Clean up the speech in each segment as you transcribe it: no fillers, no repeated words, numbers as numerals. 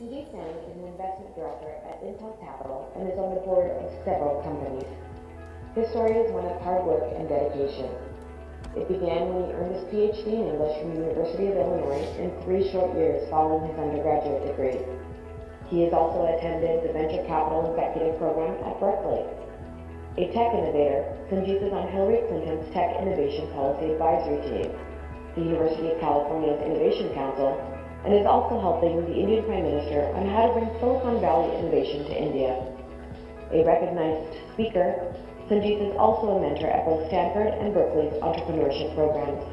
Sanjit is an investment director at Intel Capital and is on the board of several companies. His story is one of hard work and dedication. It began when he earned his PhD in English from the University of Illinois in 3 short years following his undergraduate degree. He has also attended the Venture Capital Executive Program at Berkeley. A tech innovator, Sanjit is on Hillary Clinton's Tech Innovation Policy Advisory Team, the University of California's Innovation Council, and is also helping the Indian Prime Minister on how to bring Silicon Valley innovation to India. A recognized speaker, Sanjit is also a mentor at both Stanford and Berkeley's entrepreneurship programs.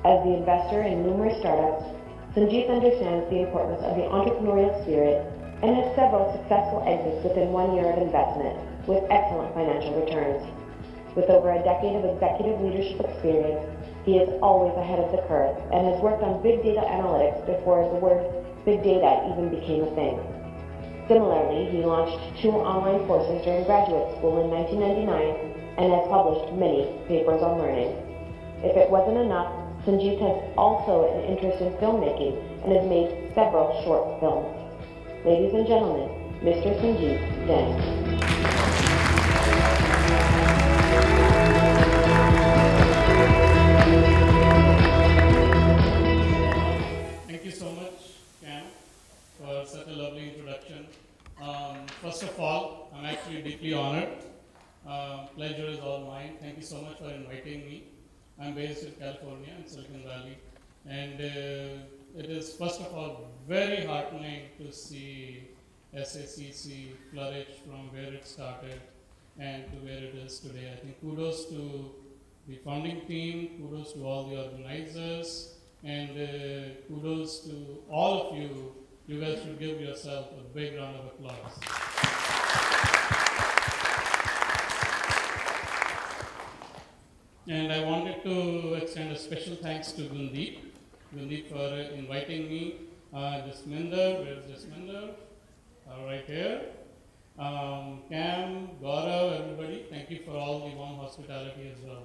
As the investor in numerous startups, Sanjit understands the importance of the entrepreneurial spirit and has several successful exits within 1 year of investment with excellent financial returns. With over a decade of executive leadership experience, he is always ahead of the curve and has worked on big data analytics before the word big data even became a thing. Similarly, he launched 2 online courses during graduate school in 1999 and has published many papers on learning. If it wasn't enough, Sanjit has also an interest in filmmaking and has made several short films. Ladies and gentlemen, Mr. Sanjit Jain. Thank you so much, Cam, for such a lovely introduction. First of all, I'm actually deeply honored. Pleasure is all mine. Thank you so much for inviting me. I'm based in California, in Silicon Valley, and it is, first of all, very heartening to see SACC flourish from where it started and to where it is today. I think kudos to the founding team, kudos to all the organizers, and kudos to all of you. You guys should give yourself a big round of applause. And I wanted to extend a special thanks to Gundeep for inviting me. Jasminder, where's Jasminder? Right here. Cam, Gaurav, everybody, thank you for all the warm hospitality as well.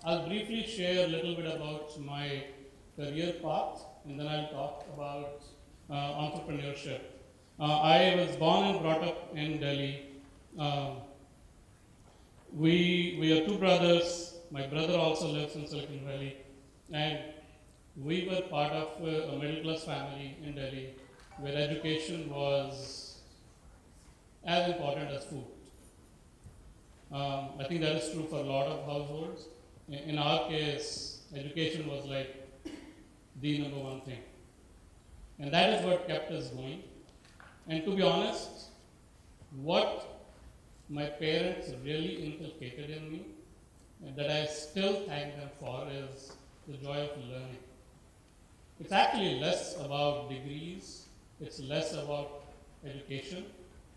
I'll briefly share a little bit about my career path, and then I'll talk about entrepreneurship. I was born and brought up in Delhi. We are 2 brothers. My brother also lives in Silicon Valley, and we were part of a middle-class family in Delhi, where education was as important as food. I think that is true for a lot of households. In our case, education was like the number 1 thing. And that is what kept us going. And to be honest, what my parents really inculcated in me, and that I still thank them for, is the joy of learning. It's actually less about degrees, it's less about education,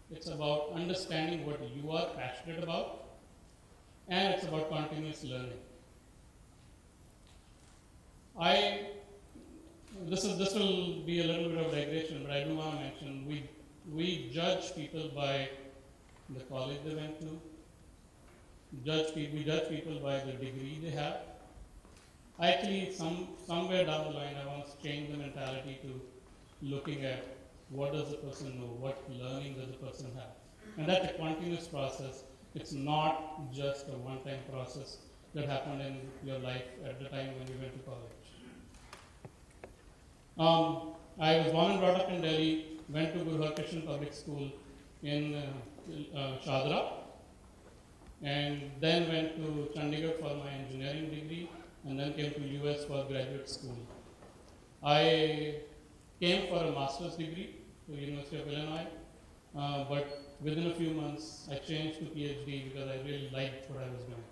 it's about understanding what you are passionate about, and it's about continuous learning. This will be a little bit of digression, but I do want to mention we judge people by the college they went to. We judge people by the degree they have. Actually, somewhere down the line, I want to change the mentality to looking at what does the person know, what learning does the person have, and that's a continuous process. It's not just a one-time process that happened in your life at the time when you went to college. I was born and brought up in Delhi, went to Guru Har Krishan Public School in Shadra, and then went to Chandigarh for my engineering degree, and then came to US for graduate school. I came for a master's degree to the University of Illinois, but within a few months I changed to PhD because I really liked what I was doing.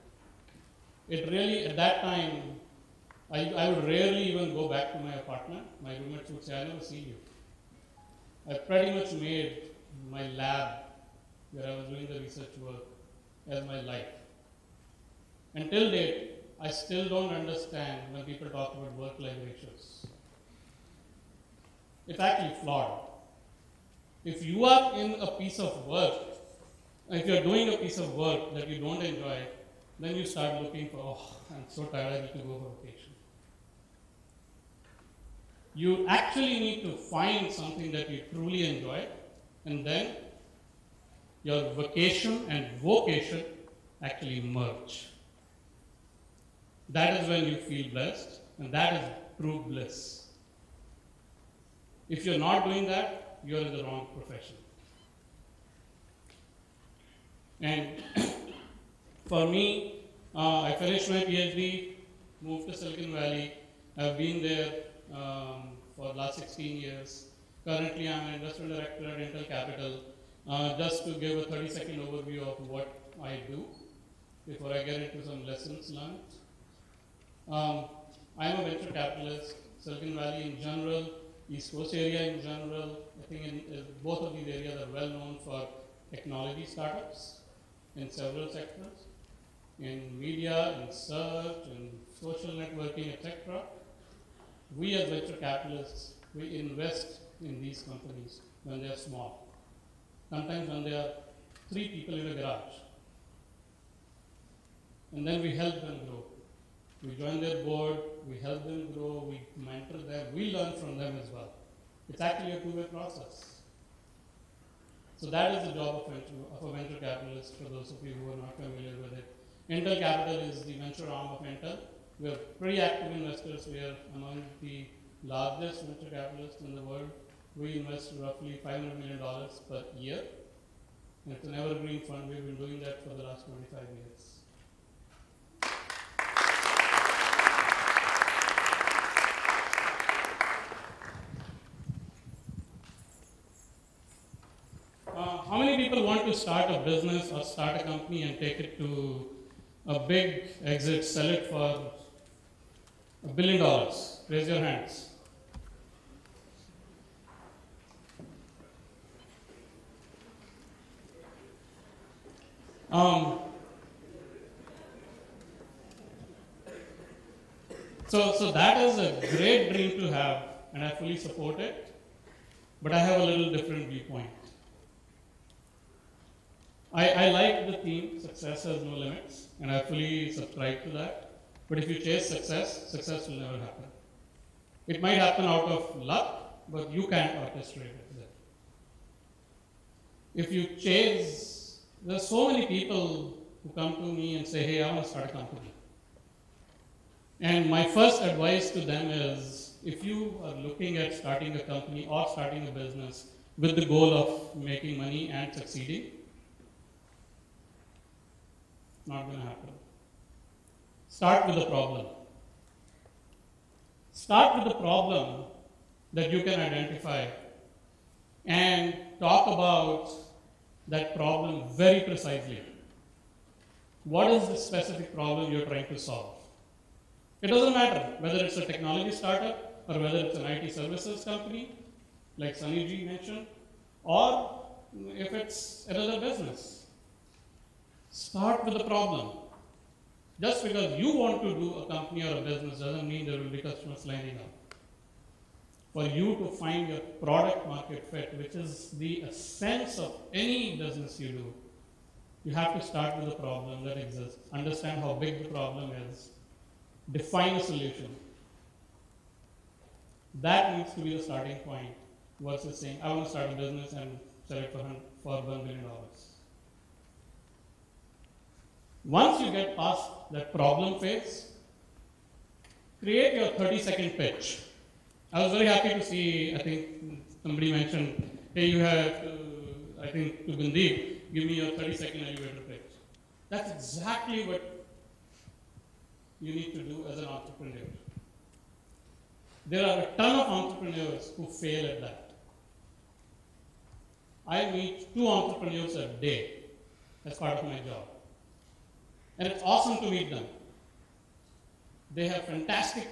It really, at that time, I would rarely even go back to my apartment. My roommates would say, I never see you. I pretty much made my lab, where I was doing the research work, as my life. Until date, I still don't understand when people talk about work-life ratios. It's actually flawed. If you are in a piece of work, if you're doing a piece of work that you don't enjoy, then you start looking for, oh, I'm so tired, I need to go for vacation. You actually need to find something that you truly enjoy, and then your vocation and vocation actually merge. That is when you feel blessed, and that is true bliss. If you're not doing that, you're in the wrong profession. And for me, I finished my PhD, moved to Silicon Valley. I've been there for the last 16 years. Currently, I'm an investment director at Intel Capital. Just to give a 30-second overview of what I do before I get into some lessons learned. I'm a venture capitalist, Silicon Valley in general, East Coast area in general. I think both of these areas are well known for technology startups in several sectors, in media, in search, in social networking, etc. We as venture capitalists, we invest in these companies when they are small. Sometimes when there are 3 people in a garage. And then we help them grow. We join their board, we help them grow, we mentor them, we learn from them as well. It's actually a 2-way process. So that is the job of a venture capitalist, for those of you who are not familiar with it. Intel Capital is the venture arm of Intel. We are pretty active investors. We are among the largest venture capitalists in the world. We invest roughly $500 million per year. And it's an evergreen fund. We've been doing that for the last 25 years. How many people want to start a business or start a company and take it to a big exit, sell it for $1 billion? Raise your hands. So that is a great dream to have, and I fully support it, but I have a little different viewpoint. I like the theme, success has no limits, and I fully subscribe to that. But if you chase success, success will never happen. It might happen out of luck, but you can't orchestrate it there. If you chase, there are so many people who come to me and say, hey, I want to start a company. And my first advice to them is, if you are looking at starting a company or starting a business with the goal of making money and succeeding, not going to happen. Start with the problem. Start with the problem that you can identify and talk about that problem very precisely. What is the specific problem you're trying to solve? It doesn't matter whether it's a technology startup or whether it's an IT services company, like Sunny ji mentioned, or if it's another business. Start with the problem. Just because you want to do a company or a business doesn't mean there will be customers lining up. For you to find your product market fit, which is the essence of any business you do, you have to start with the problem that exists. Understand how big the problem is. Define a solution. That needs to be the starting point versus saying, I want to start a business and sell it for $1 billion. Once you get past that problem phase, create your 30-second pitch. I was very happy to see, I think somebody mentioned, hey, you have, I think to Gundeep, give me your 30-second elevator pitch. That's exactly what you need to do as an entrepreneur. There are a ton of entrepreneurs who fail at that. I meet 2 entrepreneurs a day as part of my job. And it's awesome to meet them. They have fantastic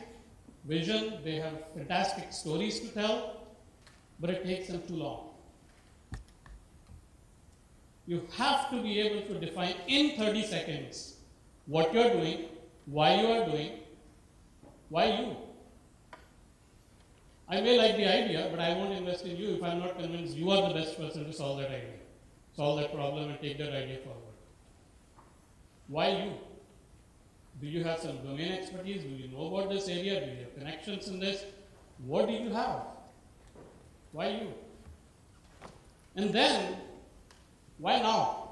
vision, they have fantastic stories to tell, but it takes them too long. You have to be able to define in 30 seconds what you're doing, why you are doing, why you. I may like the idea, but I won't invest in you if I'm not convinced you are the best person to solve that idea, solve that problem and take that idea forward. Why you? Do you have some domain expertise? Do you know about this area? Do you have connections in this? What did you have? Why you? And then, why now?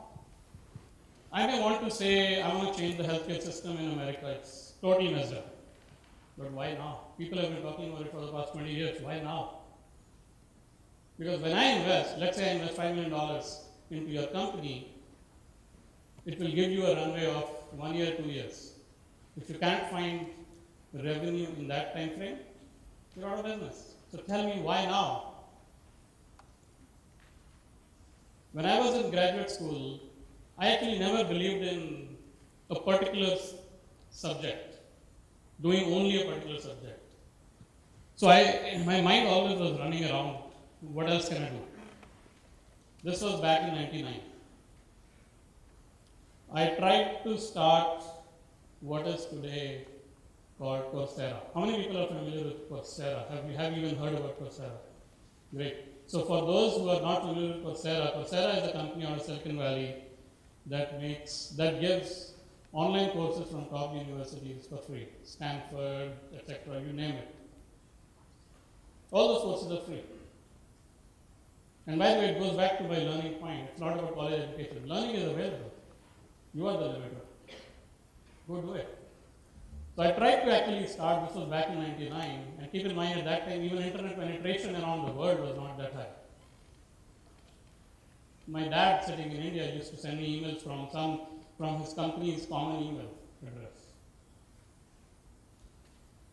I may want to say, I want to change the healthcare system in America. It's totally messed up. But why now? People have been talking about it for the past 20 years. Why now? Because when I invest, let's say I invest $5 million into your company, it will give you a runway of 1 year, 2 years. If you can't find revenue in that time frame, you're out of business. So tell me why now? When I was in graduate school, I actually never believed in a particular subject, doing only a particular subject. So my mind always was running around, what else can I do? This was back in '99. I tried to start what is today called Coursera. How many people are familiar with Coursera? Have you even heard about Coursera? Great. So for those who are not familiar with Coursera, Coursera is a company out of Silicon Valley that gives online courses from top universities for free. Stanford, etc., you name it. All those courses are free. And by the way, it goes back to my learning point. It's not about college education. Learning is available. You are the limiter. Go do it. So I tried to actually start, this was back in '99, and keep in mind at that time, even internet penetration around the world was not that high. My dad sitting in India used to send me emails from his company's common email address.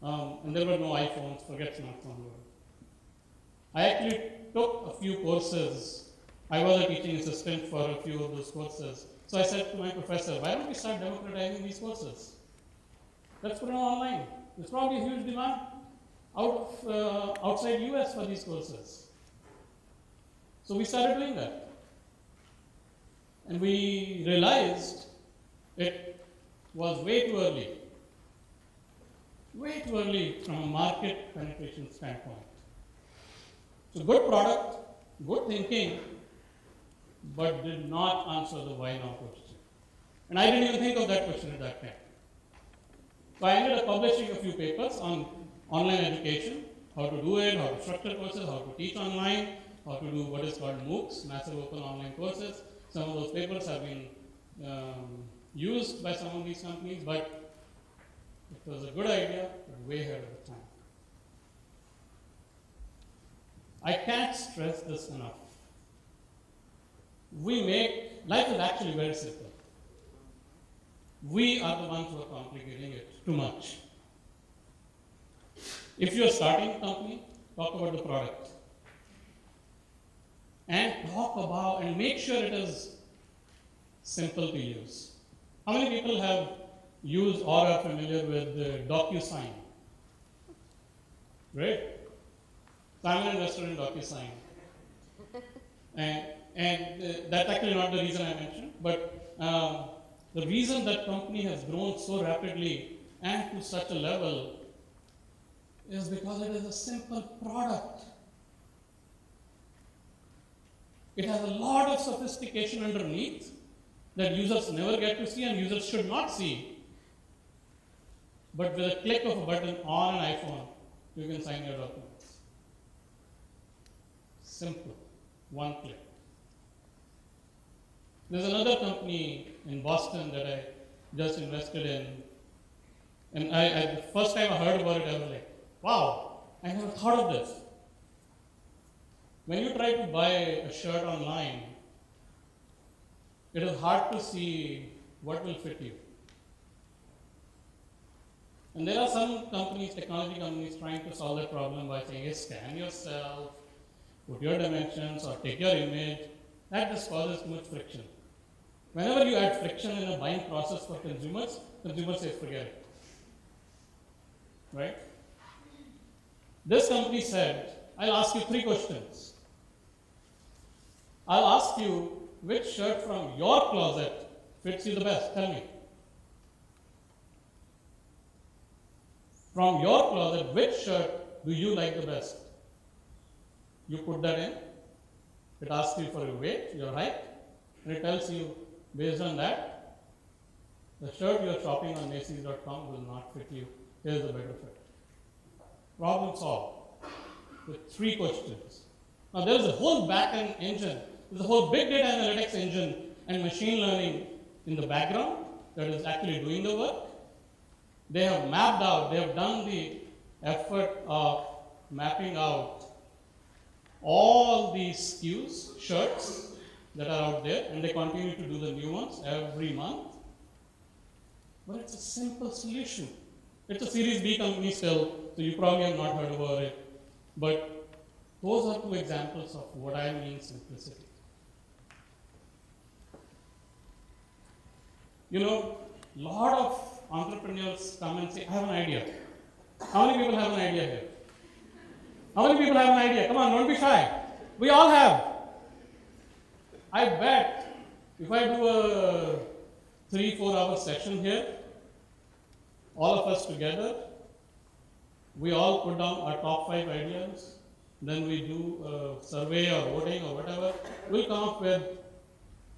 And there were no iPhones, forget smartphone. I actually took a few courses. I was a teaching assistant for a few of those courses. So I said to my professor, why don't we start democratizing these courses? Let's put it online. There's probably a huge demand outside US for these courses. So we started doing that. And we realized it was way too early from a market penetration standpoint. So good product, good thinking, but did not answer the why now question. And I didn't even think of that question at that time. So I ended up publishing a few papers on online education, how to do it, how to structure courses, how to teach online, how to do what is called MOOCs, massive open online courses. Some of those papers have been used by some of these companies, but it was a good idea, but way ahead of the time. I can't stress this enough. Life is actually very simple. We are the ones who are complicating it too much. If you're starting a company, talk about the product. And make sure it is simple to use. How many people have used or are familiar with DocuSign? Great. So I'm an investor in DocuSign. And that's actually not the reason I mentioned, but the reason that company has grown so rapidly and to such a level is because it is a simple product. It has a lot of sophistication underneath that users never get to see and users should not see. But with a click of a button on an iPhone, you can sign your documents. Simple, one click. There's another company in Boston that I just invested in. And the first time I heard about it, I was like, wow, I never thought of this. When you try to buy a shirt online, it is hard to see what will fit you. And there are some companies, technology companies, trying to solve that problem by saying, hey, scan yourself, put your dimensions, or take your image. That just causes too much friction. Whenever you add friction in a buying process for consumers say, forget it. Right? This company said, I'll ask you 3 questions. I'll ask you which shirt from your closet fits you the best. Tell me. From your closet, which shirt do you like the best? You put that in. It asks you for your weight, your height, and it tells you, based on that, the shirt you're shopping on Macy's.com will not fit you. Here's a better fit. Problem solved. with 3 questions. Now there is a whole back-end engine, there's a whole big data analytics engine and machine learning in the background that is actually doing the work. They have mapped out, they have done the effort of mapping out all these SKUs, shirts that are out there, and they continue to do the new ones every month. But it's a simple solution. It's a Series B company still, so you probably have not heard about it. But those are 2 examples of what I mean simplicity. You know, a lot of entrepreneurs come and say, I have an idea. How many people have an idea here? How many people have an idea? Come on, don't be shy. We all have. I bet if I do a 3-4 hour session here, all of us together, we all put down our top 5 ideas, then we do a survey or voting or whatever, we'll come up with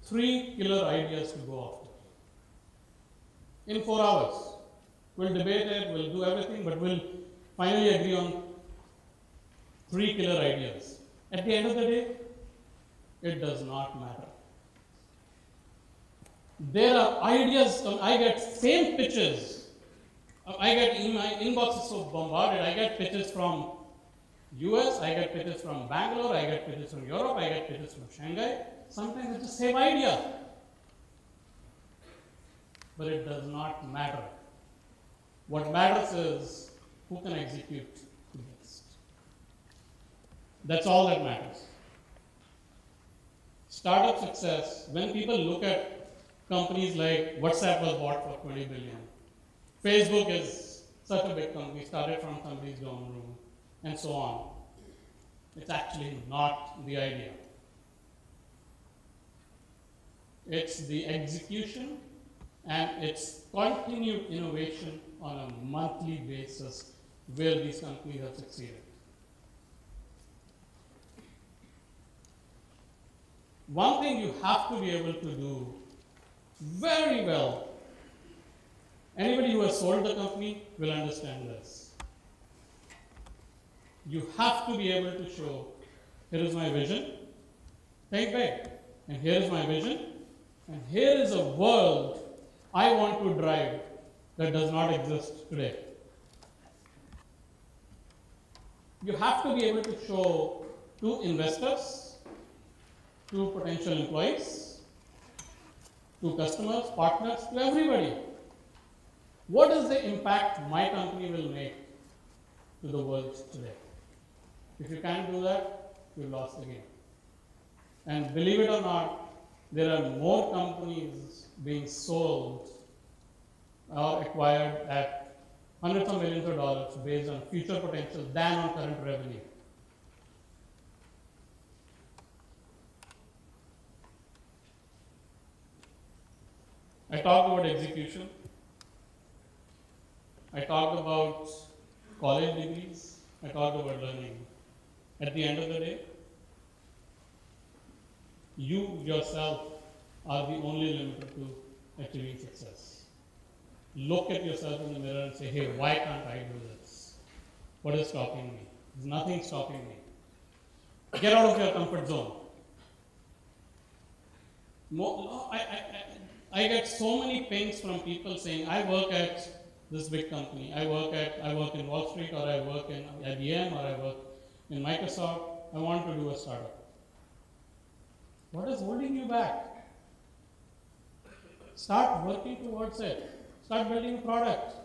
3 killer ideas to go after. In 4 hours, we'll debate it, we'll do everything, but we'll finally agree on 3 killer ideas. At the end of the day, it does not matter. There are ideas, I get same pitches. I get, my inbox is so bombarded, I get pitches from US, I get pitches from Bangalore, I get pitches from Europe, I get pitches from Shanghai. Sometimes it's the same idea. But it does not matter. What matters is who can execute the best. That's all that matters. Startup success, when people look at companies like WhatsApp was bought for 20 billion. Facebook is such a big company, started from somebody's dorm room, and so on. It's actually not the idea. It's the execution and it's continued innovation on a monthly basis where these companies have succeeded. One thing you have to be able to do very well, anybody who has sold the company will understand this. You have to be able to show, here is my vision, think big, and here is my vision, and here is a world I want to drive that does not exist today. You have to be able to show to investors, to potential employees, to customers, partners, to everybody, what is the impact my company will make to the world today? If you can't do that, you've lost the game. And believe it or not, there are more companies being sold or acquired at hundreds of millions of dollars based on future potential than on current revenue. I talked about execution. I talked about college degrees. I talked about learning. At the end of the day, you yourself are the only limiter to achieving success. Look at yourself in the mirror and say, hey, why can't I do this? What is stopping me? There's nothing stopping me. Get out of your comfort zone. I get so many pings from people saying, I work at this big company. I work in Wall Street, or I work in IBM, or I work in Microsoft. I want to do a startup. What is holding you back? Start working towards it. Start building a product.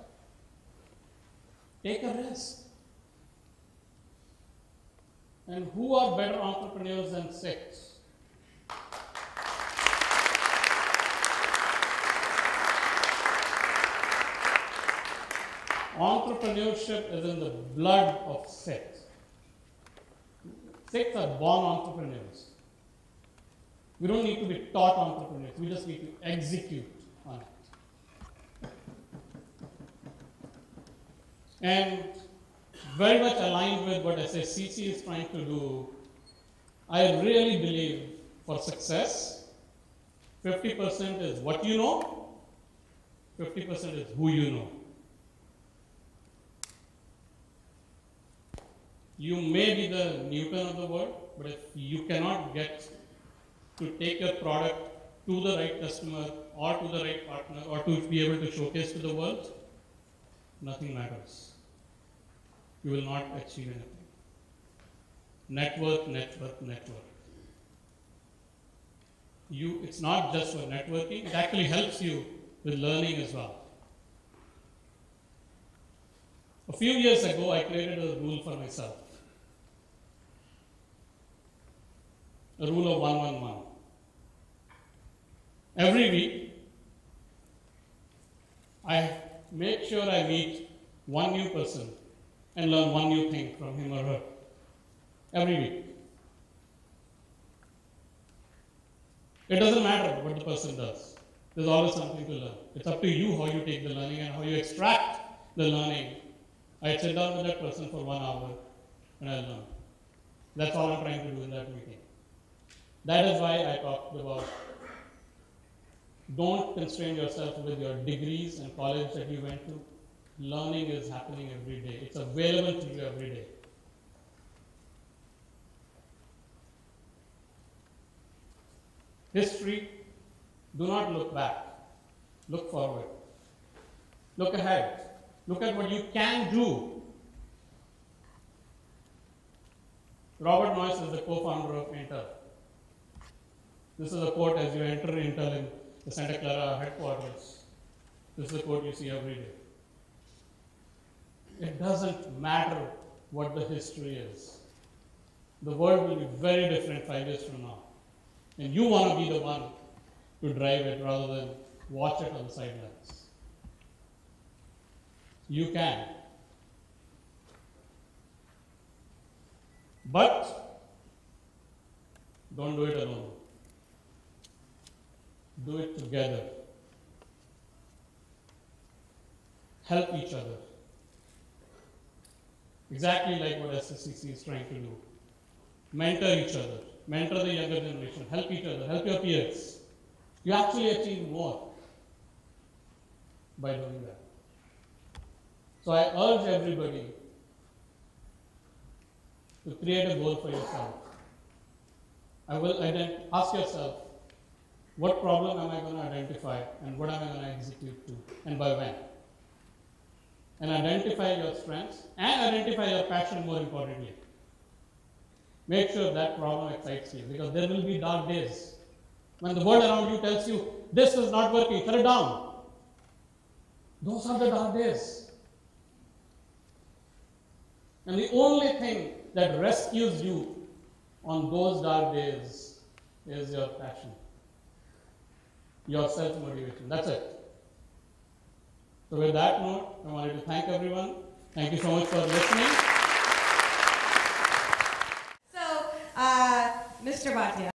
Take a risk. And who are better entrepreneurs than 6? Entrepreneurship is in the blood of 6. 6 are born entrepreneurs. We don't need to be taught entrepreneurs. We just need to execute on it. And very much aligned with what SACC is trying to do, I really believe for success, 50% is what you know, 50% is who you know. You may be the Newton of the world, but if you cannot get to take your product to the right customer or to the right partner or to be able to showcase to the world, nothing matters. You will not achieve anything. Network, network, network. It's not just for networking, it actually helps you with learning as well. A few years ago, I created a rule for myself. A rule of 1-1-1. Every week, I make sure I meet one new person and learn one new thing from him or her. Every week. It doesn't matter what the person does. There's always something to learn. It's up to you how you take the learning and how you extract the learning. I sit down with that person for 1 hour and I learn. That's all I'm trying to do in that meeting. That is why I talked about don't constrain yourself with your degrees and college that you went to. Learning is happening every day. It's available to you every day. History, do not look back. Look forward. Look ahead. Look at what you can do. Robert Noyce is the co-founder of Intel. This is a quote as you enter Intel in the Santa Clara headquarters. This is a quote you see every day. It doesn't matter what the history is. The world will be very different 5 years from now. And you want to be the one to drive it rather than watch it on the sidelines. You can. But don't do it alone. Do it together. Help each other. Exactly like what SACC is trying to do. Mentor each other. Mentor the younger generation. Help each other. Help your peers. You actually achieve more by doing that. So I urge everybody to create a goal for yourself. Ask yourself, what problem am I going to identify and what am I going to execute to and by when? And identify your strengths and identify your passion more importantly. Make sure that problem excites you because there will be dark days. When the world around you tells you, this is not working, shut it down. Those are the dark days. And the only thing that rescues you on those dark days is your passion, your self-motivation. That's it. So with that note, I wanted to thank everyone. Thank you so much for listening. So, Mr. Bhatia.